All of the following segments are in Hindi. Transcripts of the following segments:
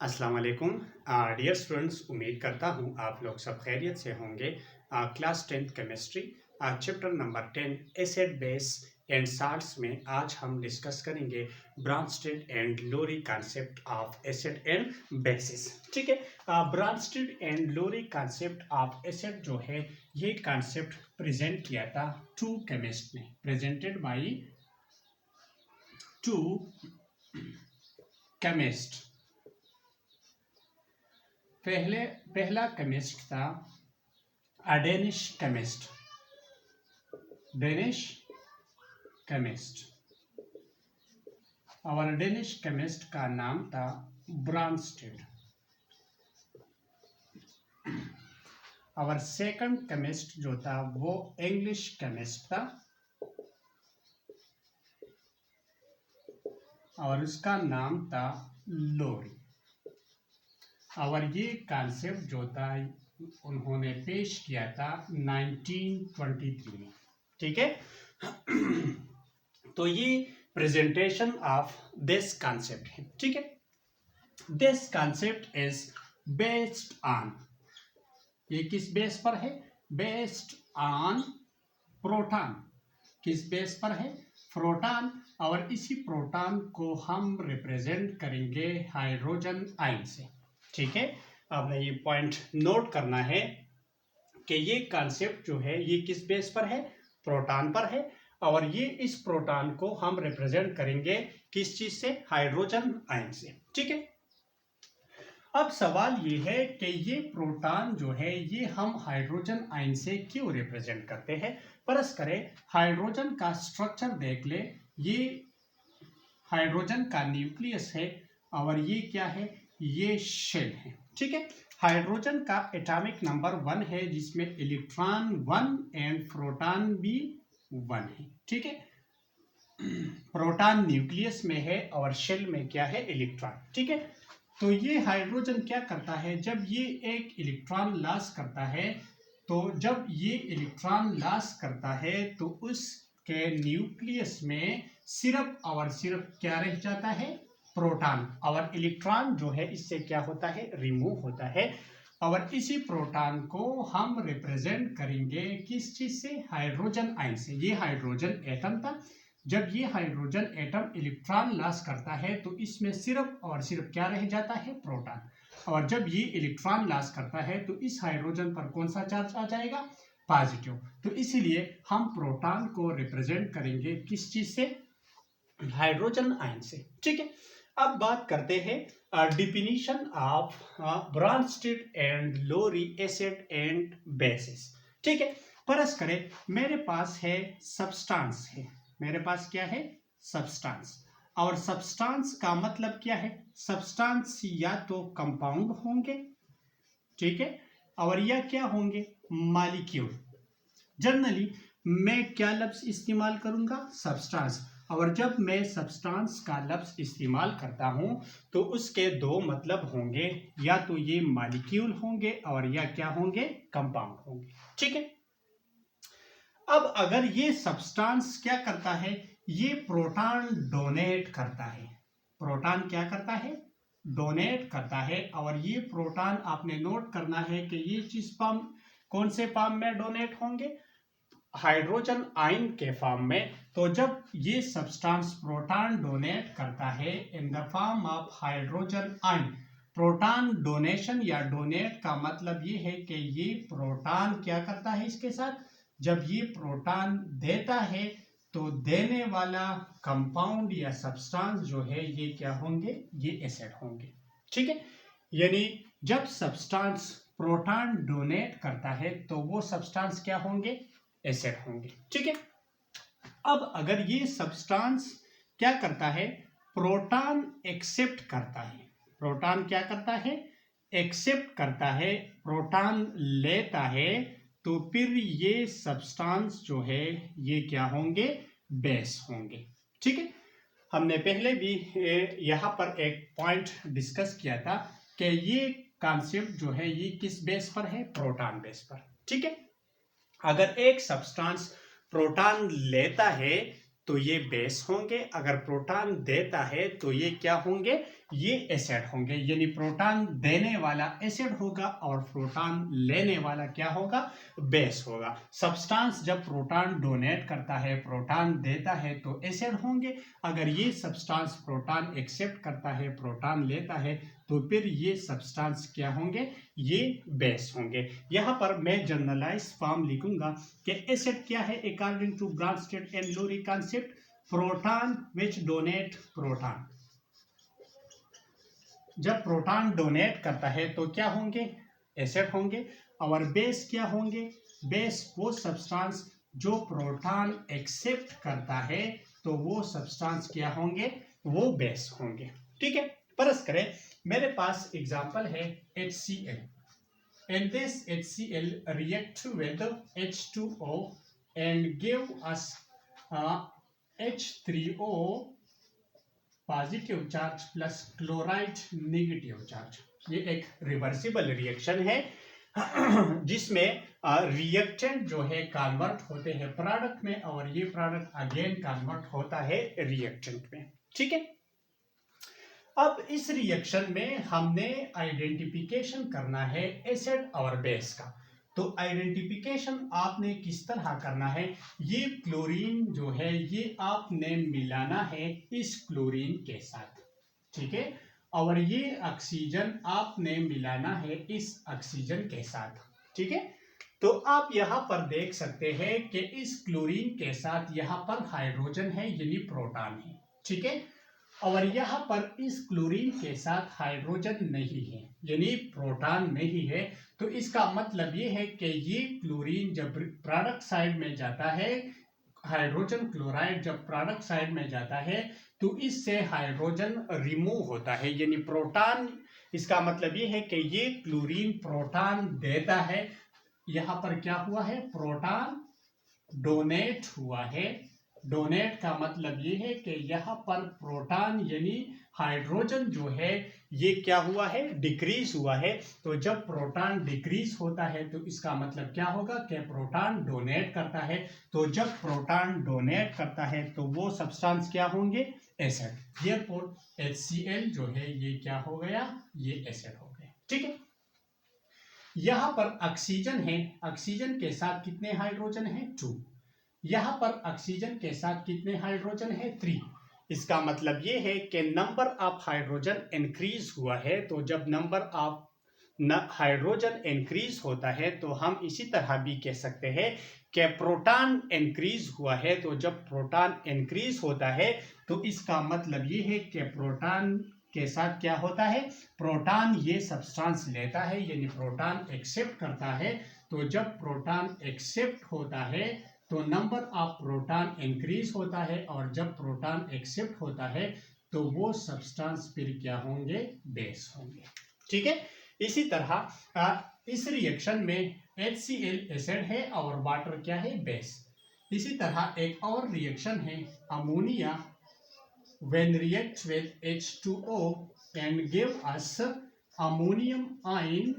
अस्सलाम वालेकुम डियर स्टूडेंट्स, उम्मीद करता हूँ आप लोग सब खैरियत से होंगे। Class 10th chemistry chapter number 10 acid base and salts में आज हम डिस्कस करेंगे Bronsted and Lowry concept of acid and bases. ठीक है, Bronsted and Lowry concept of acid जो है ये कॉन्सेप्ट प्रेजेंट किया था टू केमिस्ट ने, प्रेजेंटेड बाय टू केमिस्ट। पहला केमिस्ट था डेनिश केमिस्ट, और डेनिश केमिस्ट का नाम था ब्रॉन्स्टेड। और सेकंड केमिस्ट जो था वो इंग्लिश केमिस्ट था और उसका नाम था लोरी। और ये कॉन्सेप्ट जो था उन्होंने पेश किया था 1923 में। ठीक है, तो ये प्रेजेंटेशन ऑफ दिस कॉन्सेप्ट है। ठीक है, this concept is based on, ये किस बेस पर है? Based on proton. किस बेस पर है? प्रोटॉन। और इसी प्रोटॉन को हम रिप्रेजेंट करेंगे हाइड्रोजन आयन से। ठीक है, आपने ये पॉइंट नोट करना है कि ये कॉन्सेप्ट जो है ये किस बेस पर है? प्रोटॉन पर है। और ये इस प्रोटॉन को हम रिप्रेजेंट करेंगे किस चीज से? हाइड्रोजन आयन से। ठीक है, अब सवाल ये है कि ये प्रोटॉन जो है ये हम हाइड्रोजन आयन से क्यों रिप्रेजेंट करते हैं? फर्ज करें हाइड्रोजन का स्ट्रक्चर देख ले, ये हाइड्रोजन का न्यूक्लियस है और ये क्या है? ये शेल है। ठीक है, हाइड्रोजन का एटॉमिक नंबर 1 है जिसमें इलेक्ट्रॉन 1 एंड प्रोटॉन भी 1 है। ठीक है, प्रोटॉन न्यूक्लियस में है और शेल में क्या है? इलेक्ट्रॉन। ठीक है, तो ये हाइड्रोजन क्या करता है? जब ये एक इलेक्ट्रॉन लॉस करता है, तो जब ये इलेक्ट्रॉन लॉस करता है तो उसके न्यूक्लियस में सिर्फ और सिर्फ क्या रह जाता है? प्रोटॉन। और इलेक्ट्रॉन जो है इससे क्या होता है? रिमूव होता है। और इसी प्रोटॉन को हम रिप्रेजेंट करेंगे किस चीज से? हाइड्रोजन आयन से। ये हाइड्रोजन एटम था, जब ये हाइड्रोजन एटम इलेक्ट्रॉन लॉस करता है तो इसमें सिर्फ और सिर्फ क्या रह जाता है? प्रोटॉन। और जब ये इलेक्ट्रॉन लॉस करता है तो इस हाइड्रोजन पर कौन सा चार्ज आ जाएगा? पॉजिटिव। तो इसीलिए हम प्रोटॉन को रिप्रेजेंट करेंगे किस चीज से? हाइड्रोजन आयन से। ठीक है, अब बात करते हैं definition of Bronsted and Lowry acid and bases. ठीक है, फर्ज करें मेरे पास है सब्सटेंस है, मेरे पास क्या है? सब्सटेंस। और सब्सटेंस का मतलब क्या है? सब्सटेंस या तो कंपाउंड होंगे, ठीक है, और या क्या होंगे? मॉलिक्यूल। जनरली मैं क्या लफ्ज इस्तेमाल करूंगा? सब्सटेंस। और जब मैं सब्सटेंस का लफ्ज इस्तेमाल करता हूं तो उसके दो मतलब होंगे, या तो ये मॉलिक्यूल होंगे और या क्या होंगे? कंपाउंड होंगे। ठीक है, अब अगर ये सब्सटेंस क्या करता है? ये प्रोटॉन डोनेट करता है। प्रोटॉन क्या करता है? डोनेट करता है। और ये प्रोटॉन आपने नोट करना है कि ये चीज फॉर्म कौन से फॉर्म में डोनेट होंगे? हाइड्रोजन आयन के फॉर्म में। तो जब ये सब्सटेंस प्रोटॉन डोनेट करता है in the form of hydrogen ion, proton donation या डोनेट का मतलब ये है कि ये प्रोटॉन क्या करता है इसके साथ? जब ये प्रोटॉन देता है तो देने वाला कंपाउंड या सब्सटेंस जो है ये क्या होंगे? ये एसिड होंगे। ठीक है, यानी जब सब्सटेंस प्रोटॉन डोनेट करता है तो वो सब्सटेंस क्या होंगे? एसिड होंगे। ठीक है, अब अगर ये सब्सटेंस क्या करता है? प्रोटॉन एक्सेप्ट करता है। प्रोटॉन क्या करता है? एक्सेप्ट करता है, प्रोटॉन लेता है, तो फिर ये सब्सटेंस जो है ये क्या होंगे? बेस होंगे। ठीक है, हमने पहले भी यहाँ पर एक पॉइंट डिस्कस किया था कि ये कॉन्सेप्ट जो है ये किस बेस पर है? प्रोटॉन बेस पर। ठीक है, अगर एक सब्सटेंस प्रोटॉन लेता है तो ये बेस होंगे, अगर प्रोटॉन देता है तो ये क्या होंगे? ये एसिड होंगे, यानी प्रोटॉन देने वाला एसिड होगा और प्रोटॉन लेने वाला क्या होगा, बेस होगा। सब्सटेंस जब प्रोटॉन डोनेट करता है, प्रोटॉन देता है तो एसिड होंगे। अगर ये सब्सटेंस प्रोटॉन एक्सेप्ट करता है, प्रोटॉन लेता है तो फिर ये सब्सटेंस क्या होंगे, ये बेस होंगे। यहाँ पर मैं जनरलाइज फॉर्म लिखूंगा कि एसिड क्या है according to Bronsted and Lowry concept, proton which donate proton. जब प्रोटॉन डोनेट करता है तो क्या होंगे, एसिड होंगे। और बेस क्या होंगे, बेस वो सब्सटेंस जो प्रोटॉन एक्सेप्ट करता है तो वो सब्सटेंस क्या होंगे, वो बेस होंगे। ठीक है, परस करें, मेरे पास एग्जांपल है HCl, and this HCl react with H2O and give us H3O positive charge plus chloride negative charge. ये एक रिवर्सिबल रिएक्शन है जिसमें रिएक्टेंट जो है कन्वर्ट होते हैं प्रोडक्ट में और ये प्रोडक्ट अगेन कन्वर्ट होता है रिएक्टेंट में। ठीक है, अब इस रिएक्शन में हमने आइडेंटिफिकेशन करना है एसिड और बेस का। तो आइडेंटिफिकेशन आपने किस तरह करना है, ये क्लोरीन जो है ये आपने मिलाना है इस क्लोरीन के साथ। ठीक है, और ये ऑक्सीजन आपने मिलाना है इस ऑक्सीजन के साथ। ठीक है, तो आप यहाँ पर देख सकते हैं कि इस क्लोरीन के साथ यहाँ पर हाइड्रोजन है यानी प्रोटॉन है। ठीक है, और यहाँ पर इस क्लोरीन के साथ हाइड्रोजन नहीं है यानी प्रोटॉन नहीं है। तो इसका मतलब ये है कि ये क्लोरीन जब प्रोडक्ट साइड में जाता है, हाइड्रोजन क्लोराइड जब प्रोडक्ट साइड में जाता है तो इससे हाइड्रोजन रिमूव होता है यानी प्रोटॉन। इसका मतलब ये है कि ये क्लोरीन प्रोटॉन देता है। यहाँ पर क्या हुआ है, प्रोटॉन डोनेट हुआ है। डोनेट का मतलब ये है कि यहाँ पर प्रोटॉन यानी हाइड्रोजन जो है ये क्या हुआ है, डिक्रीज हुआ है। तो जब प्रोटॉन डिक्रीज होता है तो इसका मतलब क्या होगा कि प्रोटॉन डोनेट करता है। तो जब प्रोटॉन डोनेट करता है तो वो सब्सटेंस क्या होंगे, एसिड। देयरफॉर HCl जो है ये क्या हो गया, ये एसिड हो गया। ठीक है, यहाँ पर ऑक्सीजन है, ऑक्सीजन के साथ कितने हाइड्रोजन है, 2। यहाँ पर ऑक्सीजन के साथ कितने हाइड्रोजन है, 3। इसका मतलब ये है कि नंबर ऑफ हाइड्रोजन इंक्रीज हुआ है। तो जब नंबर ऑफ हाइड्रोजन इंक्रीज होता है तो हम इसी तरह भी कह सकते हैं कि प्रोटॉन इंक्रीज हुआ है। तो जब प्रोटॉन इंक्रीज होता है तो इसका मतलब ये है कि प्रोटॉन के साथ क्या होता है, प्रोटॉन ये सब्सटेंस लेता है यानी प्रोटॉन एक्सेप्ट करता है। तो जब प्रोटॉन एक्सेप्ट होता है तो नंबर ऑफ प्रोटॉन इंक्रीज होता है और जब प्रोटॉन एक्सेप्ट होता है तो वो सब्सटेंस फिर क्या होंगे, बेस होंगे। ठीक है, इसी तरह इस रिएक्शन में HCl एसिड है और वाटर क्या है, बेस। इसी तरह एक और रिएक्शन है ammonia, when react with H2O and give us ammonium ion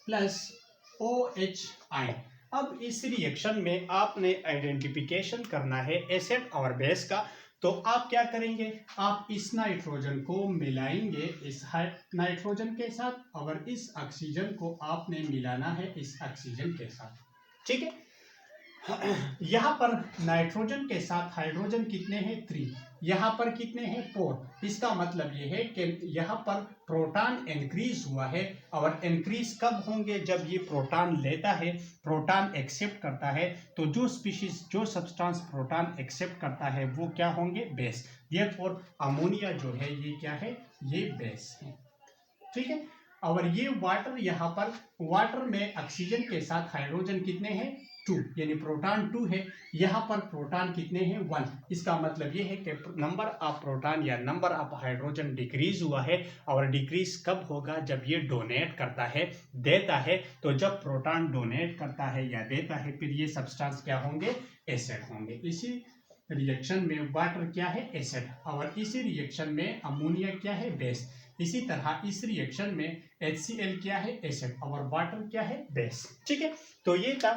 plus OH ion। अब इस रिएक्शन में आपने आइडेंटिफिकेशन करना है एसिड और बेस का। तो आप क्या करेंगे, आप इस नाइट्रोजन को मिलाएंगे इस नाइट्रोजन के साथ और इस ऑक्सीजन को आपने मिलाना है इस ऑक्सीजन के साथ। ठीक है, यहाँ पर नाइट्रोजन के साथ हाइड्रोजन कितने हैं, 3। यहाँ पर कितने हैं, 4। इसका मतलब ये है कि यहाँ पर प्रोटॉन इंक्रीज हुआ है। और इंक्रीज कब होंगे, जब ये प्रोटॉन लेता है, प्रोटॉन एक्सेप्ट करता है। तो जो स्पीशीज जो सब्सटेंस प्रोटॉन एक्सेप्ट करता है वो क्या होंगे, बेस। देयरफॉर अमोनिया जो है ये क्या है, ये बेस है। ठीक है, और ये वाटर, यहाँ पर वाटर में ऑक्सीजन के साथ हाइड्रोजन कितने हैं, 2 यानी प्रोटॉन 2 है। यहाँ पर प्रोटॉन कितने हैं, 1। इसका मतलब ये है कि नंबर ऑफ प्रोटॉन या नंबर ऑफ हाइड्रोजन डिक्रीज हुआ है। और डिक्रीज कब होगा, जब ये डोनेट करता है, देता है। तो जब प्रोटॉन डोनेट करता है या देता है फिर ये सब्सटेंस क्या होंगे, एसिड होंगे। इसी रिएक्शन में वाटर क्या है, एसिड, और इसी रिएक्शन में अमोनिया क्या है, बेस। इसी तरह इस रिएक्शन में HCl क्या है, एसिड, और वाटर क्या है, बेस। ठीक है, तो ये था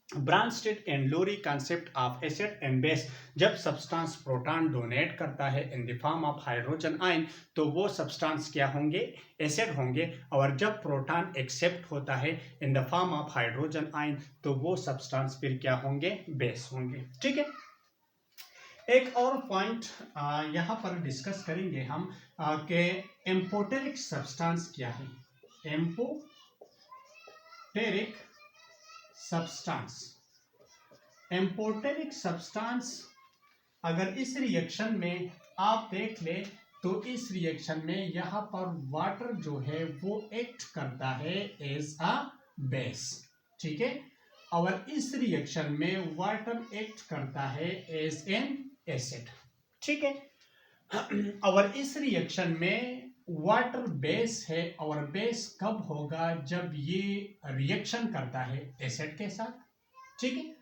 Bronsted and Lowry concept of acid and base, जब सब्सटेंस प्रोटॉन डोनेट करता है in the form of hydrogen ion तो वो सब्सटेंस क्या होंगे, एसिड होंगे, और जब प्रोटॉन एक्सेप्ट होता है in the form of hydrogen ion तो वो सब्सटेंस फिर क्या होंगे, बेस होंगे। ठीक है, एक और पॉइंट यहाँ पर डिस्कस करेंगे हम कि एम्पोटेरिक सब्सटेंस क्या है। एम्पोटेरिक सब्सटेंस, एम्पोटेरिक सब्सटेंस अगर इस रिएक्शन में आप देख ले तो इस रिएक्शन में यहाँ पर वाटर जो है वो एक्ट करता है एज अ बेस। ठीक है, और इस रिएक्शन में वाटर एक्ट करता है एज एन एसिड। ठीक है, और इस रिएक्शन में वाटर बेस है, और बेस कब होगा, जब ये रिएक्शन करता है एसिड के साथ। ठीक है,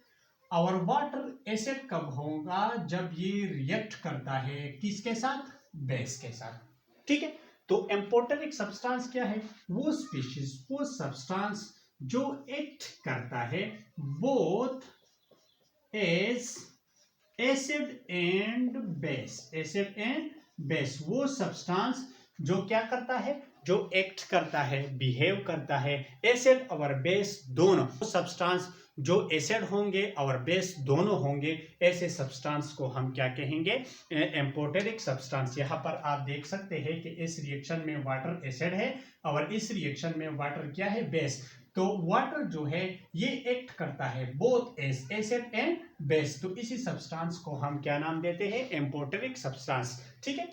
और वाटर एसिड कब होगा, जब ये रिएक्ट करता है किसके साथ, बेस के साथ। ठीक है, तो एम्पोटेरिक सब्सटेंस क्या है, वो स्पीशीज, वो सब्सटेंस जो एक्ट करता है both as acid and base, acid and base, वो सब्सटेंस जो क्या करता है, जो एक्ट करता है, बिहेव करता है एसिड और बेस दोनों, सब्सटेंस जो एसिड होंगे और बेस दोनों होंगे, ऐसे सब्सटेंस को हम क्या कहेंगे, एम्पोटेरिक सब्सटेंस। यहाँ पर आप देख सकते हैं कि इस रिएक्शन में वाटर एसिड है और इस रिएक्शन में वाटर क्या है, बेस। तो वाटर जो है ये एक्ट करता है both as acid and base, तो इसी सब्सटेंस को हम क्या नाम देते हैं, एम्पोटेरिक सब्सटेंस। ठीक है,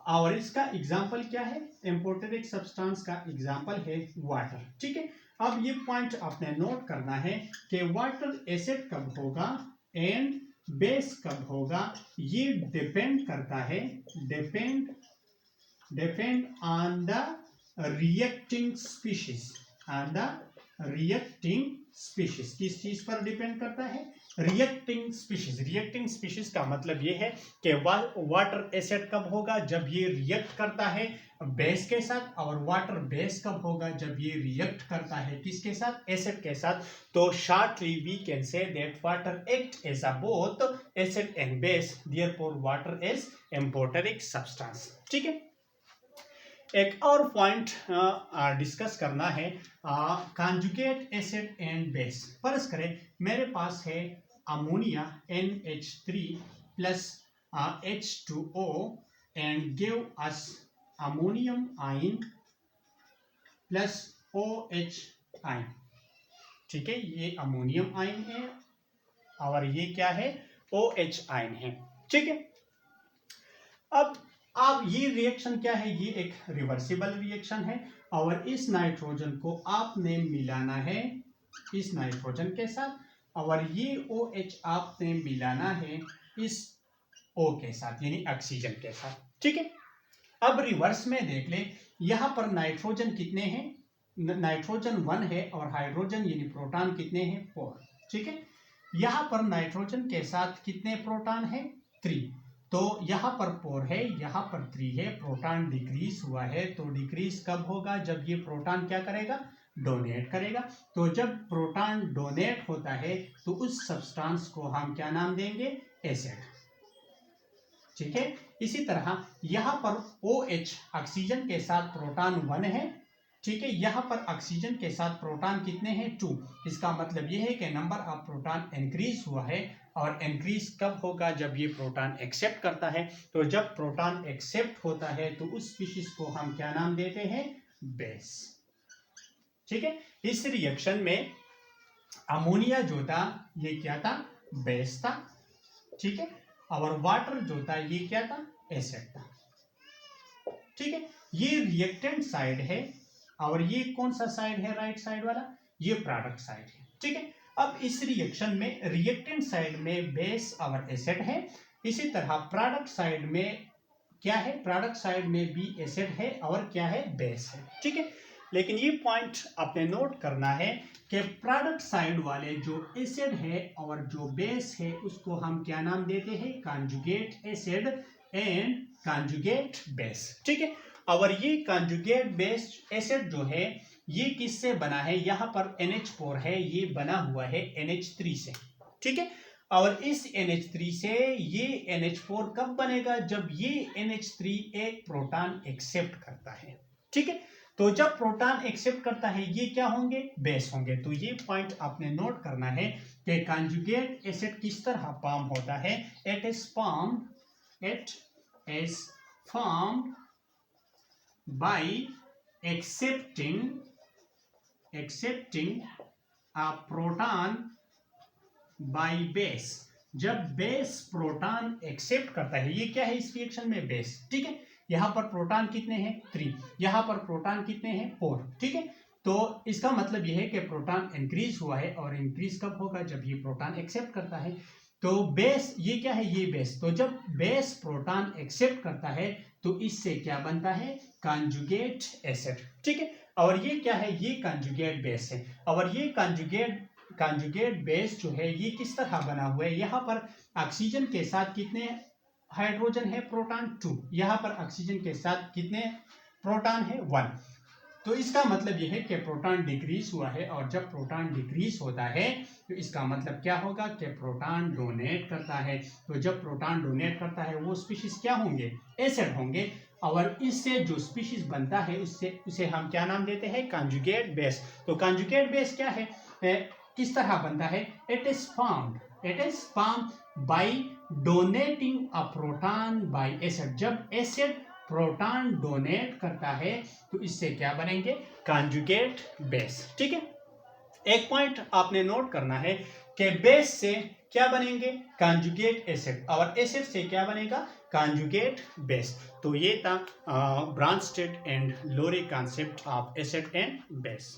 और इसका एग्जाम्पल क्या है, एम्पोटेरिक सब्सटेंस का एग्जाम्पल है वाटर। ठीक है, अब ये पॉइंट आपने नोट करना है कि वाटर एसिड कब होगा एंड बेस कब होगा, ये डिपेंड करता है, depend on the reacting species, on the reacting species. किस चीज पर डिपेंड करता है, रिएक्टिंग स्पीशीज। रिएक्टिंग स्पीशीज का मतलब ये है कि वाटर एसिड कब होगा, जब ये रिएक्ट करता है बेस के साथ, और वाटर बेस कब होगा, जब ये रिएक्ट करता है किसके साथ, एसिड के साथ। तो shortly we can say that water act as a both acid and base, therefore water is amphoteric substance. ठीक है, एक और पॉइंट डिस्कस करना है, कॉन्जुगेट एसिड एंड बेस। फर्ज करें मेरे पास है ammonia NH3 plus H2O and give us ammonium ion plus OH ion. ठीक है, ये अमोनियम आयन है और ये क्या है, OH आयन है। ठीक है, अब ये रिएक्शन क्या है, ये एक रिवर्सिबल रिएक्शन है, और इस नाइट्रोजन को आपने मिलाना है इस नाइट्रोजन के साथ, और ये OH आपने मिलाना है इस O के साथ, यानी ऑक्सीजन के साथ। ठीक है, अब रिवर्स में देख ले, यहां पर नाइट्रोजन कितने हैं, नाइट्रोजन 1 है, और हाइड्रोजन यानी प्रोटॉन कितने हैं, 4। ठीक है, यहां पर नाइट्रोजन के साथ कितने प्रोटॉन है, 3। तो यहाँ पर 4 है, यहाँ पर 3 है, प्रोटॉन डिक्रीज हुआ है, तो डिक्रीज कब होगा, जब ये प्रोटॉन क्या करेगा, डोनेट करेगा। तो जब प्रोटॉन डोनेट होता है तो उस सब्सटेंस को हम क्या नाम देंगे, एसिड। ठीक है, इसी तरह यहाँ पर OH ऑक्सीजन के साथ प्रोटॉन 1 है। ठीक है, यहाँ पर ऑक्सीजन के साथ प्रोटॉन कितने हैं, 2। इसका मतलब यह है कि नंबर ऑफ प्रोटॉन इंक्रीज हुआ है, और इंक्रीज कब होगा, जब ये प्रोटॉन एक्सेप्ट करता है। तो जब प्रोटॉन एक्सेप्ट होता है तो उस स्पीशीज को हम क्या नाम देते हैं, बेस। ठीक है, इस रिएक्शन में अमोनिया जो था ये क्या था, बेस था। ठीक है, और वाटर जो था ये क्या था, एसिड था। ठीक है, ये रिएक्टेंट साइड है, और ये कौन सा साइड है, राइट साइड वाला, ये प्रोडक्ट साइड है। ठीक है, अब इस रिएक्शन में रिएक्टेंट साइड में बेस और एसिड है, इसी तरह प्रोडक्ट साइड में क्या है, प्रोडक्ट साइड में भी एसिड है और क्या है, बेस है। ठीक है, लेकिन ये पॉइंट आपने नोट करना है कि प्रोडक्ट साइड वाले जो एसिड है और जो बेस है उसको हम क्या नाम देते हैं, conjugate acid and conjugate base. ठीक है, और ये कॉन्जुगेट बेस एसिड जो है ये किससे बना है, यहाँ पर NH4 है, ये बना हुआ है NH3 से, ठीक है। और इस NH3 से ये NH4 कब बनेगा, जब ये NH3 एक प्रोटॉन एक्सेप्ट करता है, ठीक है। तो जब प्रोटॉन एक्सेप्ट करता है ये क्या होंगे, बेस होंगे। तो ये पॉइंट आपने नोट करना है कि कंजुगेट एसिड किस तरह फॉर्म होता है। It is formed by accepting a proton by base. जब बेस प्रोटॉन एक्सेप्ट करता है, ये क्या है इस रिएक्शन में, बेस, ठीक है। यहां पर प्रोटॉन कितने हैं, 3, यहां पर प्रोटॉन कितने हैं, 4, ठीक है। तो इसका मतलब यह है कि प्रोटॉन इंक्रीज हुआ है, और इंक्रीज कब होगा, जब ये प्रोटॉन एक्सेप्ट करता है। तो बेस, ये क्या है, ये बेस। तो जब बेस प्रोटॉन एक्सेप्ट करता है तो इससे क्या बनता है, कंजुगेट एसिड, ठीक है। और ये क्या है, ये कंजुगेट बेस है। और ये कंजुगेट बेस जो है ये किस तरह बना हुआ है, यहाँ पर ऑक्सीजन के साथ कितने हाइड्रोजन है, प्रोटॉन 2, यहाँ पर ऑक्सीजन के साथ कितने प्रोटॉन है, 1। तो इसका मतलब यह है कि प्रोटॉन डिक्रीज हुआ है, और जब प्रोटॉन डिक्रीज होता है तो इसका मतलब क्या होगा कि प्रोटॉन डोनेट करता है। तो जब प्रोटॉन डोनेट करता है वो स्पीशीज क्या होंगे, एसिड होंगे। और इससे जो स्पीशीज बनता है उसे हम क्या नाम देते हैं, कंजुगेट बेस। तो कंजुगेट बेस क्या है, किस तरह बनता है, it is formed by donating a proton bye acid. जब एसिड प्रोटॉन डोनेट करता है तो इससे क्या बनेंगे, कंजुगेट बेस, ठीक है। एक पॉइंट आपने नोट करना है कि बेस से क्या बनेंगे, कंजुगेट एसिड, और एसिड से क्या बनेगा, कंजुगेट बेस। तो ये था ब्रांस्टेड एंड लोरे concept of acid and base.